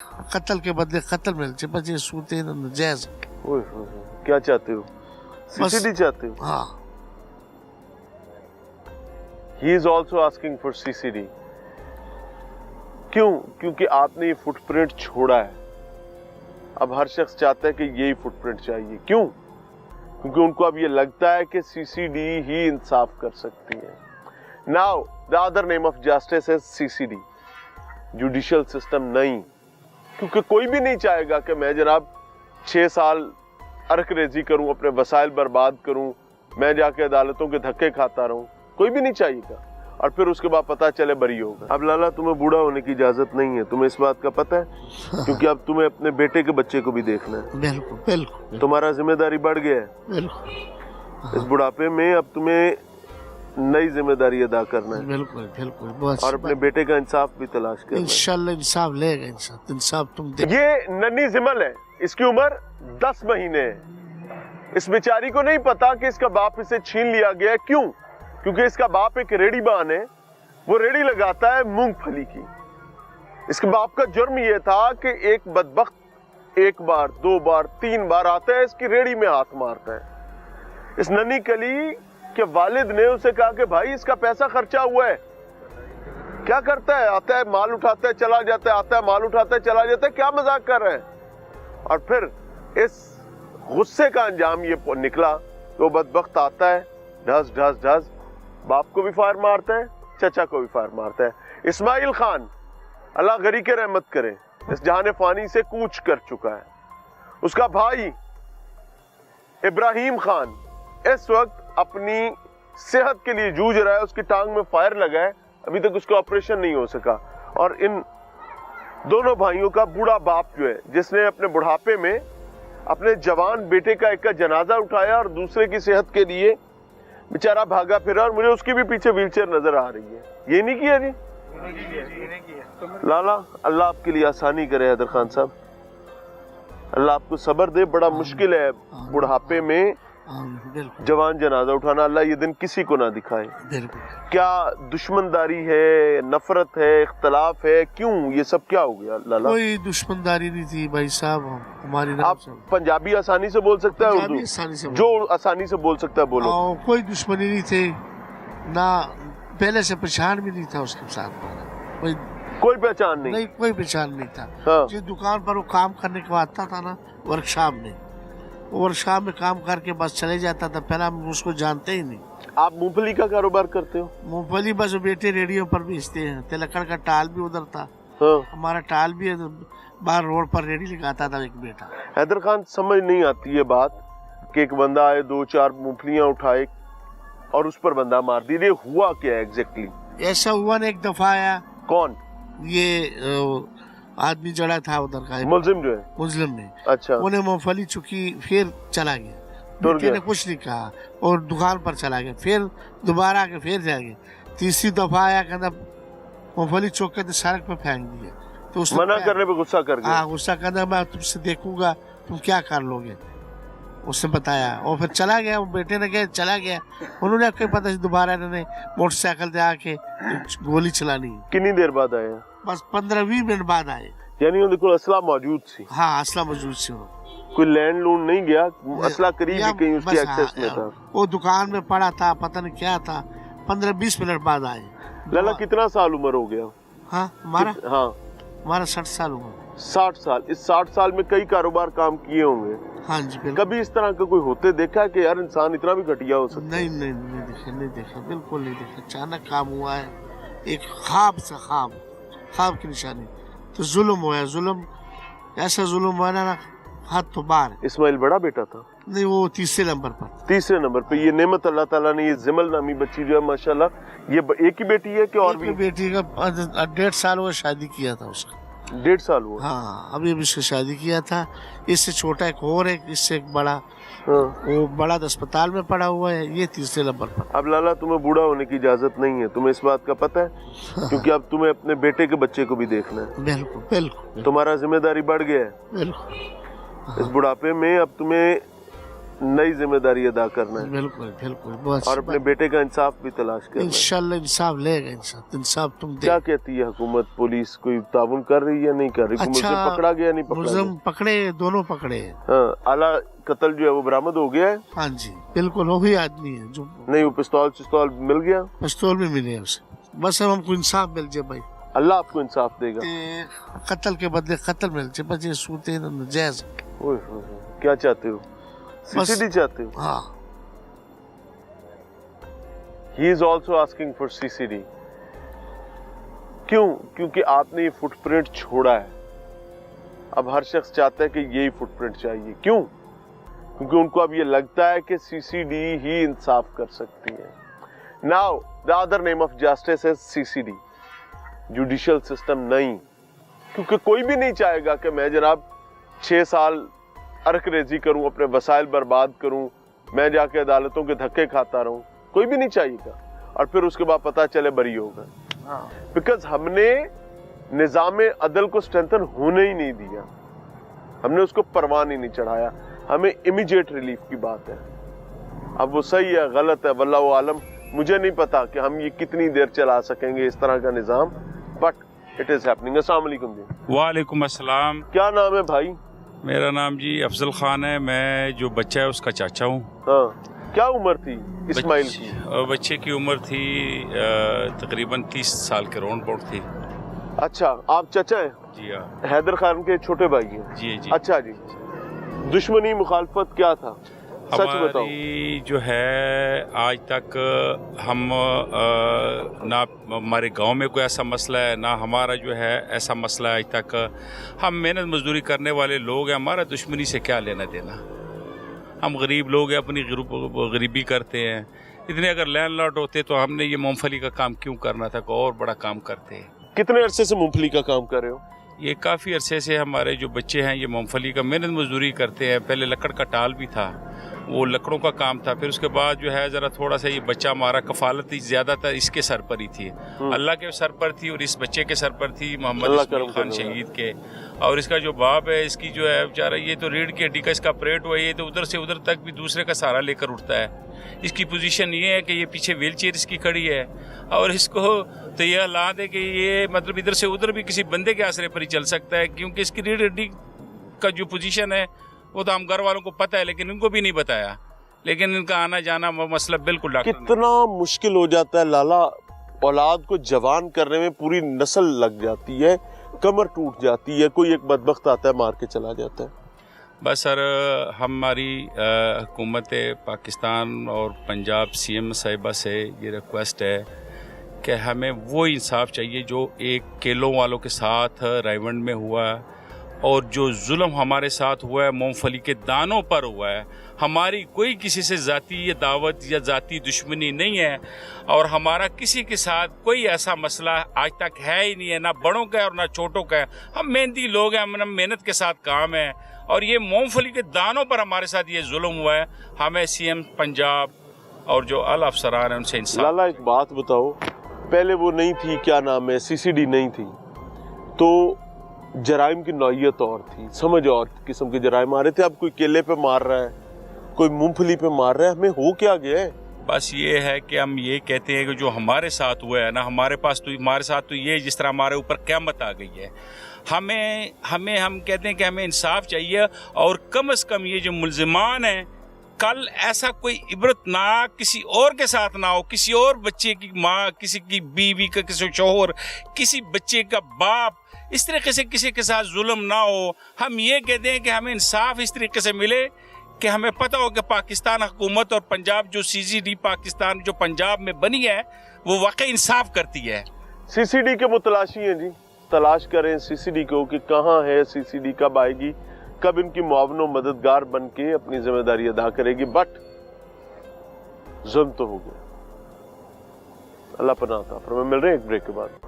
कत्ल के बदले कत्ल मिलते बस ये सूरतें नजायज। क्या चाहते हो? सीसीडी चाहते हो? हाँ। He is also asking for CCD. क्यों? क्योंकि आपने ये फुटप्रिंट छोड़ा है। अब हर शख्स चाहता है कि यही फुटप्रिंट चाहिए। क्यों? क्योंकि उनको अब ये लगता है कि CCD ही इंसाफ कर सकती है। Now the other name of justice is CCD, judicial system नहीं। क्योंकि कोई भी नहीं चाहेगा कि मैं जनाब 6 साल अरकरेजी करूं, अपने वसाइल बर्बाद करूं, मैं जाके अदालतों के धक्के खाता रहूं, कोई भी नहीं चाहेगा और फिर उसके बाद पता चले बरी होगा। अब लाला तुम्हें बूढ़ा होने की इजाजत नहीं है, तुम्हें इस बात का पता है? क्योंकि अब तुम्हें अपने बेटे के बच्चे को भी देखना है। बिल्कुल बिल्कुल। तुम्हारा जिम्मेदारी बढ़ गया है। बिल्कुल। इस बुढ़ापे में अब तुम्हें नई जिम्मेदारी अदा करना है। बिल्कुल बिल्कुल। और अपने बेटे का इंसाफ भी तलाश करना है। इंशाल्लाह इंसाफ लेगा, इंसाफ तुम दे। ये नन्ही जिमल है, इसकी उम्र 10 महीने है। इस बेचारी को नहीं पता कि इसका बाप इसे छीन लिया गया है। क्यों? क्योंकि इसका बाप एक रेडी बान है, वो रेडी लगाता है मूंगफली की। इसके बाप का जुर्म ये था कि एक बदबख्त 1 बार 2 बार 3 बार आता है, इसकी रेडी में हाथ मारता है। इस नन्ही कली के वालिद ने उसे कहा कि भाई इसका पैसा खर्चा हुआ है। क्या करता है? आता है माल उठाता है चला जाता है, आता है माल उठाता है चला जाता है, क्या मजाक कर रहे हैं? और फिर इस गुस्से का अंजाम ये निकला कि वो बदबख्त आता है, ढस ढस ढस बाप को भी फायर मारता है, चचा को भी फायर मारता है। इस्माइल खान अल्लाह गरी के रहमत करे, इस जहान फानी से कूच कर चुका है। उसका भाई इब्राहिम खान इस वक्त अपनी सेहत के लिए जूझ रहा है, उसकी टांग में फायर लगा है, अभी तक उसका ऑपरेशन नहीं हो सका। और इन दोनों भाइयों का बूढ़ा बाप जो है, जिसने अपने बुढ़ापे में अपने जवान बेटे का एक का जनाजा उठाया और दूसरे की सेहत के लिए बेचारा भागा फिरा, और मुझे उसकी भी पीछे व्हीलचेयर नजर आ रही है। ये नहीं किया जी? लाला अल्लाह आपके लिए आसानी करे हैदर खान साहब, अल्लाह आपको सब्र दे। बड़ा मुश्किल है बुढ़ापे में जवान जनाजा उठाना, अल्लाह ये दिन किसी को ना दिखाए। क्या दुश्मनदारी है, नफरत है, इख्तलाफ है? क्यों ये सब क्या हो गया लाला? कोई दुश्मनदारी नहीं थी भाई साहब हमारी। आप पंजाबी आसानी से बोल सकते हैं? उर्दू जो आसानी से बोल सकता है बोलो। कोई दुश्मनी नहीं थी ना, पहले से पहचान भी नहीं था उसके साथ। कोई पहचान नहीं? कोई पहचान नहीं था। हाँ। जिस दुकान पर वो काम करने को आता था ना, वर्कशॉप में, वर्कशॉप में काम करके बस चले जाता था, पहले हम उसको जानते ही नहीं। आप मूंगफली का कारोबार करते हो? मूंगफली बस बेटे रेडियो पर बेचते हैं। तिलकड़ का टाल भी उधर था। हाँ। हमारा टाल भी बाहर रोड पर रेडी लगाता था एक बेटा। हैदर खान समझ नहीं आती ये बात कि एक बंदा आए 2-4 मूंगफलियां उठाए और उस पर बंदा मार दी। ये हुआ क्या है एग्जैक्टली? ऐसा हुआ ना, एक दफा आया। कौन? ये आदमी जड़ा था उधर का, मुल्जिम जो है, मुस्लिम ने। अच्छा। उन्हें मूंगफली चुकी, फिर चला गया, बेटे ने कुछ नहीं कहा और दुकान पर चला गया। फिर दोबारा आके फिर जाएंगे। तीसरी दफा आया, कहता मूंगफली चौक के सड़क पर फेंक दिया। तो उसने मना करने पे गुस्सा कर गया। हाँ, गुस्सा करना, मैं तुमसे देखूंगा तुम क्या कर लोगे, उसने बताया। और फिर चला गया, वो बेटे ने कहा चला गया। उन्होंने आपको पता दोबारा इन्होंने मोटरसाइकिल से आके गोली चलानी। कितनी देर बाद आए? बस 15-20 मिनट बाद आए। यानी उनके कोल असला मौजूद सी? हाँ, असला मौजूद सी। कोई लैंड लून नहीं गया, असला करीब ही कहीं उसके एक्सेस में था। वो दुकान में पड़ा था, पता नहीं क्या था। 15-20 मिनट बाद आए। लाला कितना साल उम्र हो गया? हाँ हमारा? हाँ हमारा 60 साल उम्र। 60 साल। इस 60 साल में कई कारोबार काम किए होंगे। हाँ जी। कभी इस तरह का कोई होते देखा है कि यार इंसान इतना भी घटिया हो सकता है? नहीं देखा, बिल्कुल नहीं देखा। अचानक काम हुआ है, एक ख्वाब की निशानी। तो जुल्म हुआ है, जुल्म ऐसा जुल्म हुआ ना, हाथ तो बाहर। इस्माइल बड़ा बेटा था? नहीं, वो तीसरे नंबर पर। तीसरे नंबर पे। ये नेमत अल्लाह ताला ने, ये जिमल नामी बच्ची जो है माशाल्लाह, ये एक ही बेटी है कि और भी? बेटी का 1.5 साल हुआ शादी किया था उसका। 1.5 साल हुआ? हाँ, अभी उससे शादी किया था। इससे छोटा एक और है, इससे एक बड़ा। हाँ। वो बड़ा अस्पताल में पड़ा हुआ है, ये तीसरे नंबर पर। अब लाला तुम्हें बूढ़ा होने की इजाजत नहीं है, तुम्हें इस बात का पता है? क्योंकि अब तुम्हें अपने बेटे के बच्चे को भी देखना है। बिल्कुल बिल्कुल। तुम्हारा जिम्मेदारी बढ़ गया है। बिल्कुल। इस बुढ़ापे में अब तुम्हें नई जिम्मेदारी अदा करना है बिल्कुल बिल्कुल, बहुत और अपने बेटे का इंसाफ भी तलाश करना है। इंशाल्लाह इंसाफ लेगा, इंसाफ तुम दे। क्या कहती है हुकूमत, पुलिस कोई ताउन कर रही है या नहीं कर रही? अच्छा, मुलजिम पकड़ा गया नहीं पकड़ा मुलजिम गया? पकड़े, दोनों पकड़े। हाँ, आला कत्ल जो है वो बरामद हो गया है? हाँ जी बिल्कुल, वही आदमी है जो नहीं, वो पिस्तौल मिल गया? पिस्तौल भी मिले उसे, बस अब हमको इंसाफ मिल जाए भाई, अल्लाह आपको इंसाफ देगा। कत्ल के बदले कत्ल मिल जाए, बस ये सूरत नाजायज। क्या चाहते हो? सीसीडी चाहते हो? हाँ, He is also asking for CCD. क्यों? क्योंकि आपने ये फुटप्रिंट छोड़ा है। अब हर शख्स चाहता है कि यही फुटप्रिंट चाहिए। क्यों? क्योंकि उनको अब ये लगता है कि CCD ही इंसाफ कर सकती है। Now, the other name of justice is CCD, judicial system नहीं। क्योंकि कोई भी नहीं चाहेगा कि मैं जनाब 6 साल अरकरेजी करूं, अपने वसाइल बर्बाद करूं, मैं जाके अदालतों के धक्के खाता रहूं, कोई भी नहीं चाहेगा और फिर उसके बाद पता चले बरी होगा। बिकॉज हमने निजाम अदल को स्ट्रेंथन होने ही नहीं दिया, हमने उसको परवान ही नहीं चढ़ाया। हमें इमीडिएट रिलीफ की बात है। अब वो सही है गलत है वल्लाहु आलम, मुझे नहीं पता कि हम ये कितनी देर चला सकेंगे इस तरह का निजाम, बट इट इज हैपनिंग। अस्सलाम वालेकुम जी। वालेकुम अस्सलाम। क्या नाम है भाई? मेरा नाम जी अफजल खान है, मैं जो बच्चा है उसका चाचा हूँ। हाँ, क्या उम्र थी इस्माइल की? बच्चे की उम्र थी तकरीबन 30 साल के राउंड अबाउट थी। अच्छा, आप चाचा हैं? जी हाँ। हैदर खान के छोटे भाई हैं? जी जी। अच्छा जी। दुश्मनी मुखालफत क्या था, सच बताओ। हमारी जो है आज तक हम ना हमारे गांव में कोई ऐसा मसला है, ना हमारा जो है ऐसा मसला है आज तक। हम मेहनत मजदूरी करने वाले लोग हैं, हमारा दुश्मनी से क्या लेना देना। हम गरीब लोग हैं, अपनी गरीबी करते हैं। इतने अगर लैंडलॉर्ड होते तो हमने ये मूंगफली का काम क्यों करना था, कोई और बड़ा काम करते। कितने अरसे से मूंगफली का काम कर रहे हो? ये काफ़ी अरसे से हमारे जो बच्चे हैं ये मूंगफली का मेहनत मजदूरी करते हैं। पहले लकड़ का टाल भी था, वो लकड़ों का काम था। फिर उसके बाद जो है ज़रा थोड़ा सा ये बच्चा हमारा कफालत ज़्यादातर इसके सर पर ही थी, अल्लाह के सर पर थी और इस बच्चे के सर पर थी, मोहम्मद इस्माइल खान शहीद के। और इसका जो बाप है, इसकी जो है बेचारा, ये तो रीढ़ की हड्डी का इसका ऑपरेट हुआ, ये तो उधर से उधर तक भी दूसरे का सहारा लेकर उठता है। इसकी पोजीशन ये है कि ये पीछे व्हील चेयर इसकी खड़ी है और इसको तो ये हालात है कि ये मतलब इधर से उधर भी किसी बंदे के आसरे पर ही चल सकता है, क्योंकि इसकी रीढ़ हड्डी का जो पोजीशन है वो तो हम घर वालों को पता है, लेकिन इनको भी नहीं बताया। लेकिन इनका आना जाना मसला बिल्कुल डॉक्टर कितना मुश्किल हो जाता है लाला, औलाद को जवान करने में पूरी नस्ल लग जाती है, कमर टूट जाती है, कोई एक बदबख्त आता है मार के चला जाता है। बस सर, हमारी हुकूमत पाकिस्तान और पंजाब CM साहिबा से ये रिक्वेस्ट है कि हमें वो इंसाफ चाहिए जो एक केलों वालों के साथ रायवंड में हुआ है और जो जुल्म हमारे साथ हुआ है मूंगफली के दानों पर हुआ है। हमारी कोई किसी से ज़ाती या दावत या ज़ाती दुश्मनी नहीं है और हमारा किसी के साथ कोई ऐसा मसला आज तक है ही नहीं है, ना बड़ों का है और ना छोटों का है। हम मेहनती लोग हैं, हम मेहनत के साथ काम है और ये मूंगफली के दानों पर हमारे साथ ये जुल्म हुआ है। हमें CM पंजाब और जो आला अफसरान हैं उनसे इंसाफ। लाला एक बात बताओ, पहले वो नहीं थी, क्या नाम है, CCD नहीं थी तो जराइम की नौयत और थी, समझ और किस्म के जराइम आ रहे थे। अब कोई केले पे मार रहा है, कोई मूंगफली पे मार रहा है, हमें हो क्या गया है? बस ये है कि हम ये कहते हैं कि जो हमारे साथ हुआ है ना, हमारे साथ तो ये जिस तरह हमारे ऊपर क़यामत आ गई है। हम कहते हैं कि हमें इंसाफ चाहिए और कम से कम ये जो मुल्जिमान हैं, कल ऐसा कोई इबरतनाक किसी और के साथ ना हो, किसी और बच्चे की माँ, किसी की बीवी का, किसी शोहर, किसी बच्चे का बाप, इस तरीके से किसी के साथ जुल्म ना हो। हम ये कहते हैं कि हमें इंसाफ इस तरीके से मिले कि हमें पता हो कि पाकिस्तान हुकूमत और पंजाब जो CCD पाकिस्तान जो पंजाब में बनी है वो वाकई इंसाफ करती है। CCD के मुतलाशी हैं जी, तलाश करें CCD को कि कहाँ है CCD, कब आएगी, कब इनकी मुआवनो मददगार बन के अपनी जिम्मेदारी अदा करेगी। बट जुल्म तो हो गया। अल्लाह पनाह था। फिर मिल रहे हैं एक ब्रेक के बाद।